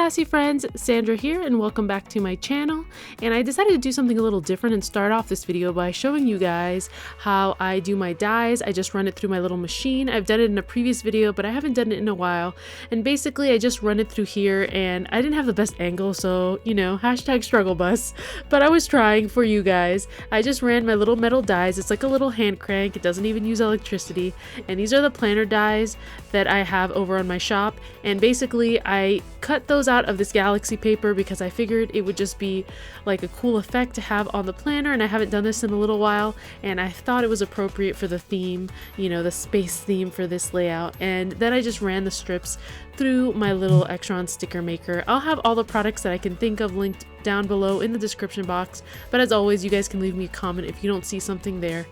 Sassy friends, Sandra here and welcome back to my channel. And I decided to do something a little different and start off this video by showing you guys how I do my dyes. I just run it through my little machine. I've done it in a previous video, but I haven't done it in a while. And basically I just run it through here, and I didn't have the best angle, so you know, hashtag struggle bus. But I was trying for you guys. I just ran my little metal dyes. It's like a little hand crank. It doesn't even use electricity. And these are the planner dyes that I have over on my shop. And basically I cut those out of this galaxy paper because I figured it would just be like a cool effect to have on the planner, and I haven't done this in a little while, and I thought it was appropriate for the theme, you know, the space theme for this layout. And then I just ran the strips through my little Extron sticker maker. I'll have all the products that I can think of linked down below in the description box, but as always, you guys can leave me a comment if you don't see something there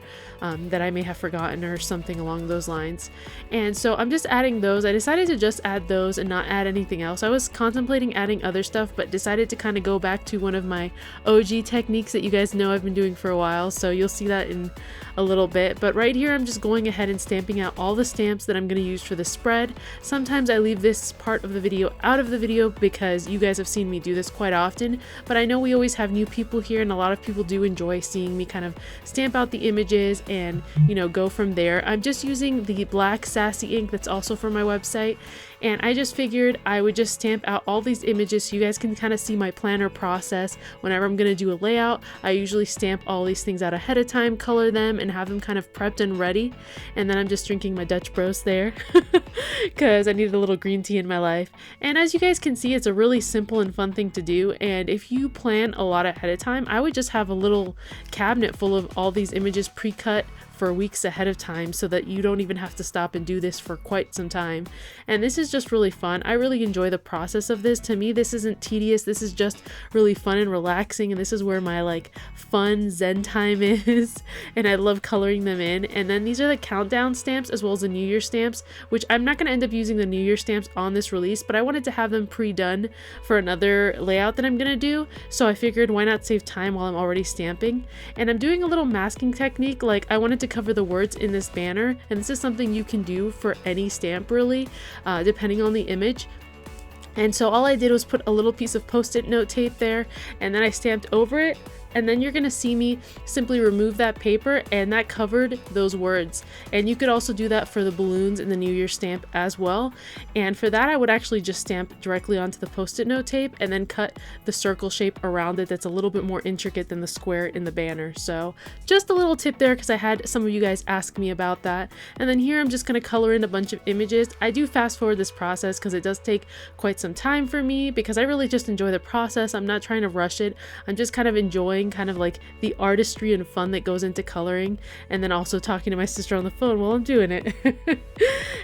that I may have forgotten or something along those lines. And so I'm just adding those. I decided to just add those and not add anything else. I was contemplating adding other stuff, but decided to kind of go back to one of my OG techniques that you guys know I've been doing for a while, so you'll see that in a little bit. But right here I'm just going ahead and stamping out all the stamps that I'm going to use for the spread. Sometimes I leave this part of the video out of the video because you guys have seen me do this quite often, but I know we always have new people here, and a lot of people do enjoy seeing me kind of stamp out the images and, you know, go from there. I'm just using the black Sassy ink that's also from my website, and I just figured I would just stamp out all these images so you guys can kind of see my planner process. Whenever I'm going to do a layout, I usually stamp all these things out ahead of time, color them, and have them kind of prepped and ready. And then I'm just drinking my Dutch Bros there because I needed a little green tea in my life. And as you guys can see, it's a really simple and fun thing to do, and if you plan a lot ahead of time, I would just have a little cabinet full of all these images pre-cut for weeks ahead of time so that you don't even have to stop and do this for quite some time. And this is just really fun. I really enjoy the process of this. To me, this isn't tedious. This is just really fun and relaxing, and this is where my like fun zen time is. And I love coloring them in. And then these are the countdown stamps as well as the New Year stamps, which I'm not going to end up using the New Year stamps on this release, but I wanted to have them pre-done for another layout that I'm going to do. So I figured why not save time while I'm already stamping. And I'm doing a little masking technique. Like, I wanted to cover the words in this banner, and this is something you can do for any stamp really, depending on the image. And so all I did was put a little piece of post-it note tape there, and then I stamped over it. And then you're gonna see me simply remove that paper, and that covered those words. And you could also do that for the balloons and the New Year stamp as well. And for that, I would actually just stamp directly onto the post-it note tape and then cut the circle shape around it that's a little bit more intricate than the square in the banner. So just a little tip there because I had some of you guys ask me about that. And then here I'm just gonna color in a bunch of images. I do fast forward this process because it does take quite some time for me because I really just enjoy the process. I'm not trying to rush it. I'm just kind of enjoying kind of like the artistry and fun that goes into coloring, and then also talking to my sister on the phone while I'm doing it.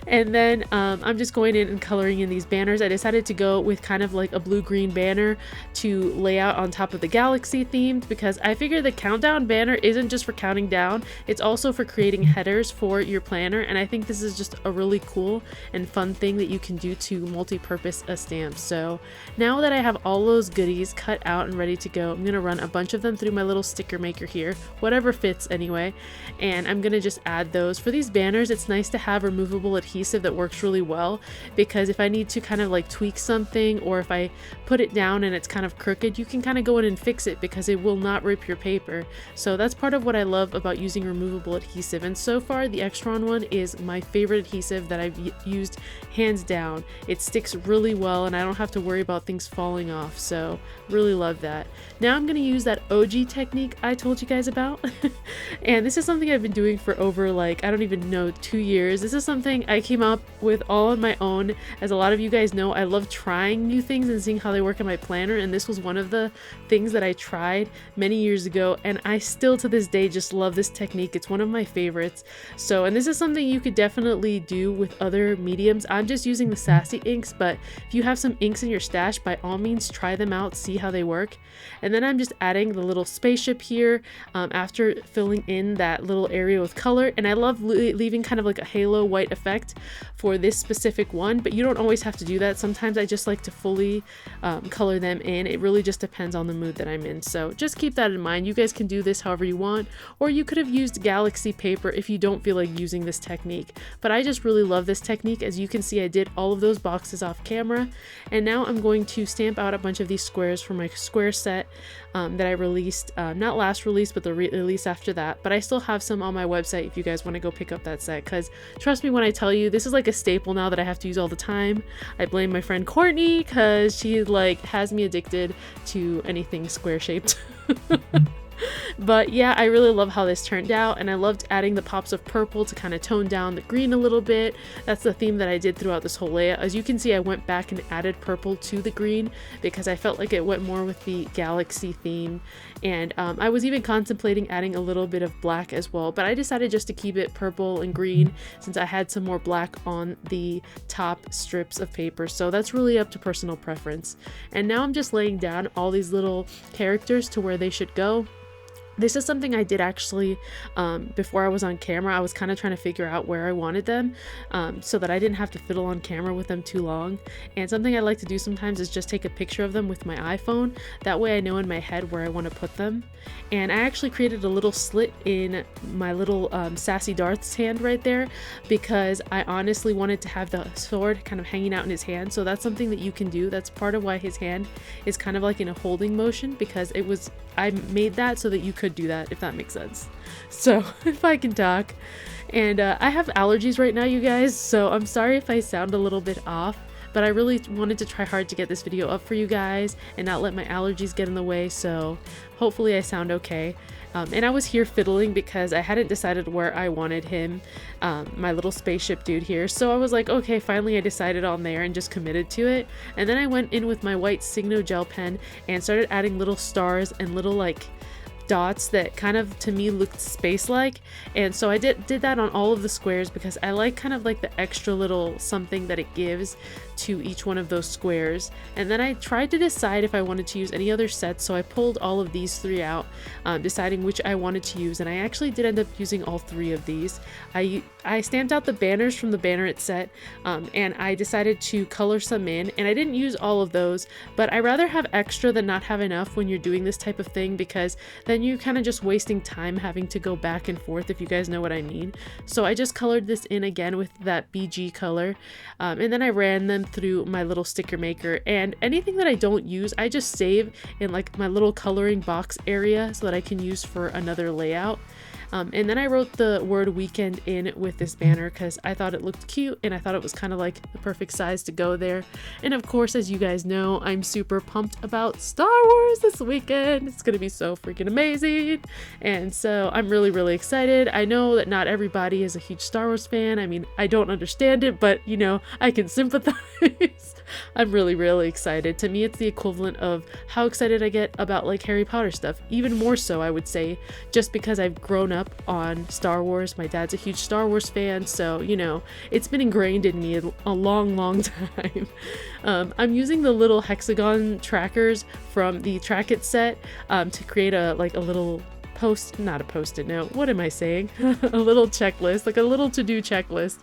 And then I'm just going in and coloring in these banners. I decided to go with kind of like a blue-green banner to lay out on top of the galaxy themed because I figured the countdown banner isn't just for counting down, it's also for creating headers for your planner, and I think this is just a really cool and fun thing that you can do to multi-purpose a stamp. So now that I have all those goodies cut out and ready to go, I'm gonna run a bunch of them through my little sticker maker here, whatever fits anyway, and I'm gonna just add those. For these banners, it's nice to have removable adhesive that works really well because if I need to kind of like tweak something, or if I put it down and it's kind of crooked, you can kind of go in and fix it because it will not rip your paper. So that's part of what I love about using removable adhesive, and so far the Extron one is my favorite adhesive that I've used hands down. It sticks really well and I don't have to worry about things falling off, so really love that. Now I'm going to use that OG technique I told you guys about. And this is something I've been doing for over like, I don't even know, 2 years. This is something I came up with all on my own. As a lot of you guys know, I love trying new things and seeing how they work in my planner, and this was one of the things that I tried many years ago, and I still to this day just love this technique. It's one of my favorites. So, and this is something you could definitely do with other mediums. I'm just using the Sassy inks, but if you have some inks in your stash, by all means try them out, see how they work. And then I'm just adding the little spaceship here after filling in that little area with color. And I love leaving kind of like a halo white effect for this specific one, but you don't always have to do that. Sometimes I just like to fully color them in. It really just depends on the mood that I'm in. So just keep that in mind. You guys can do this however you want, or you could have used Galaxy paper if you don't feel like using this technique. But I just really love this technique. As you can see, I did all of those boxes off camera, and now I'm going to stamp out a bunch of these squares for my square set that I released, not last release, but the release after that. But I still have some on my website if you guys want to go pick up that set, because trust me when I tell you, this is like a staple now that I have to use all the time. I blame my friend Courtney because she like has me addicted to anything square shaped. But yeah, I really love how this turned out, and I loved adding the pops of purple to kind of tone down the green a little bit. That's the theme that I did throughout this whole layout. As you can see, I went back and added purple to the green because I felt like it went more with the galaxy theme. And I was even contemplating adding a little bit of black as well, but I decided just to keep it purple and green since I had some more black on the top strips of paper. So that's really up to personal preference. And now I'm just laying down all these little characters to where they should go. This is something I did actually before I was on camera. I was kind of trying to figure out where I wanted them so that I didn't have to fiddle on camera with them too long. And something I like to do sometimes is just take a picture of them with my iPhone. That way I know in my head where I want to put them. And I actually created a little slit in my little Sassy Darth's hand right there because I honestly wanted to have the sword kind of hanging out in his hand. So that's something that you can do. That's part of why his hand is kind of like in a holding motion, because I made that so that you could do that, if that makes sense. So if I can talk. And I have allergies right now, you guys, so I'm sorry if I sound a little bit off, but I really wanted to try hard to get this video up for you guys and not let my allergies get in the way, so hopefully I sound okay. And I was here fiddling because I hadn't decided where I wanted him, my little spaceship dude here. So I was like, okay, finally I decided on there and just committed to it. And then I went in with my white Signo gel pen and started adding little stars and little like dots that kind of to me looked space-like. And so I did that on all of the squares because I like kind of like the extra little something that it gives to each one of those squares. And then I tried to decide if I wanted to use any other sets, so I pulled all of these three out, deciding which I wanted to use, and I actually did end up using all three of these. I stamped out the banners from the Banneret set, and I decided to color some in, and I didn't use all of those, but I rather have extra than not have enough when you're doing this type of thing, because then you're kind of just wasting time having to go back and forth, if you guys know what I mean. So I just colored this in again with that BG color, and then I ran them through my little sticker maker, and anything that I don't use I just save in like my little coloring box area so that I can use for another layout. And then I wrote the word weekend in with this banner because I thought it looked cute and I thought it was kind of like the perfect size to go there. And of course, as you guys know, I'm super pumped about Star Wars this weekend. It's gonna be so freaking amazing. And so I'm really, really excited. I know that not everybody is a huge Star Wars fan. I mean, I don't understand it, but you know, I can sympathize. I'm really, really excited. To me, it's the equivalent of how excited I get about like Harry Potter stuff. Even more so, I would say, just because I've grown up on Star Wars. My dad's a huge Star Wars fan, so you know, it's been ingrained in me a long time. I'm using the little hexagon trackers from the Track It set to create a little not a post-it note, what am I saying? A little checklist, like a little to-do checklist.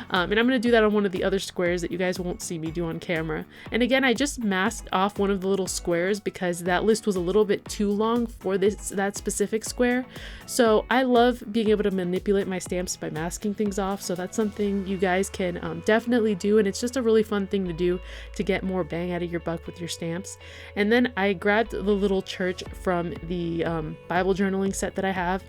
And I'm going to do that on one of the other squares that you guys won't see me do on camera. And again, I just masked off one of the little squares because that list was a little bit too long for that specific square. So I love being able to manipulate my stamps by masking things off. So that's something you guys can definitely do. And it's just a really fun thing to do to get more bang out of your buck with your stamps. And then I grabbed the little church from the Bible journaling set that I have,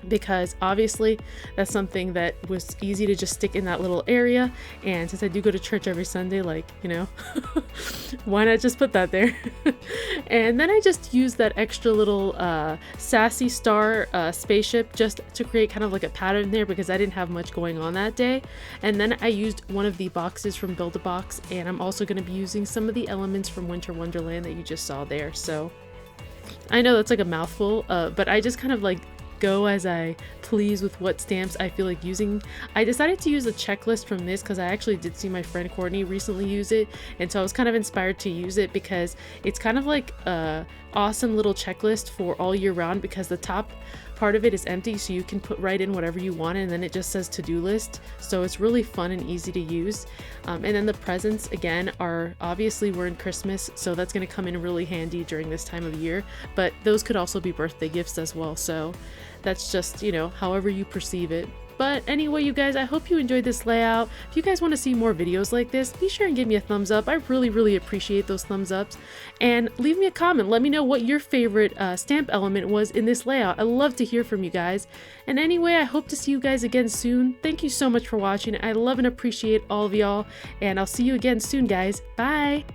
because obviously that's something that was easy to just stick in that little area, and since I do go to church every Sunday, like, you know, why not just put that there? And then I just used that extra little Sassy star spaceship just to create kind of like a pattern there because I didn't have much going on that day. And then I used one of the boxes from Build-A-Box, and I'm also going to be using some of the elements from Winter Wonderland that you just saw there. So I know that's like a mouthful, but I just kind of like go as I please with what stamps I feel like using. I decided to use a checklist from this because I actually did see my friend Courtney recently use it, and so I was kind of inspired to use it because it's kind of like a awesome little checklist for all year round, because the top part of it is empty, so you can put right in whatever you want, and then it just says to-do list, so it's really fun and easy to use. And then the presents again are, obviously we're in Christmas, so that's going to come in really handy during this time of year, but those could also be birthday gifts as well, so that's just, you know, however you perceive it. But anyway, you guys, I hope you enjoyed this layout. If you guys want to see more videos like this, be sure and give me a thumbs up. I really appreciate those thumbs ups. And leave me a comment. Let me know what your favorite stamp element was in this layout. I love to hear from you guys. And anyway, I hope to see you guys again soon. Thank you so much for watching. I love and appreciate all of y'all. And I'll see you again soon, guys. Bye!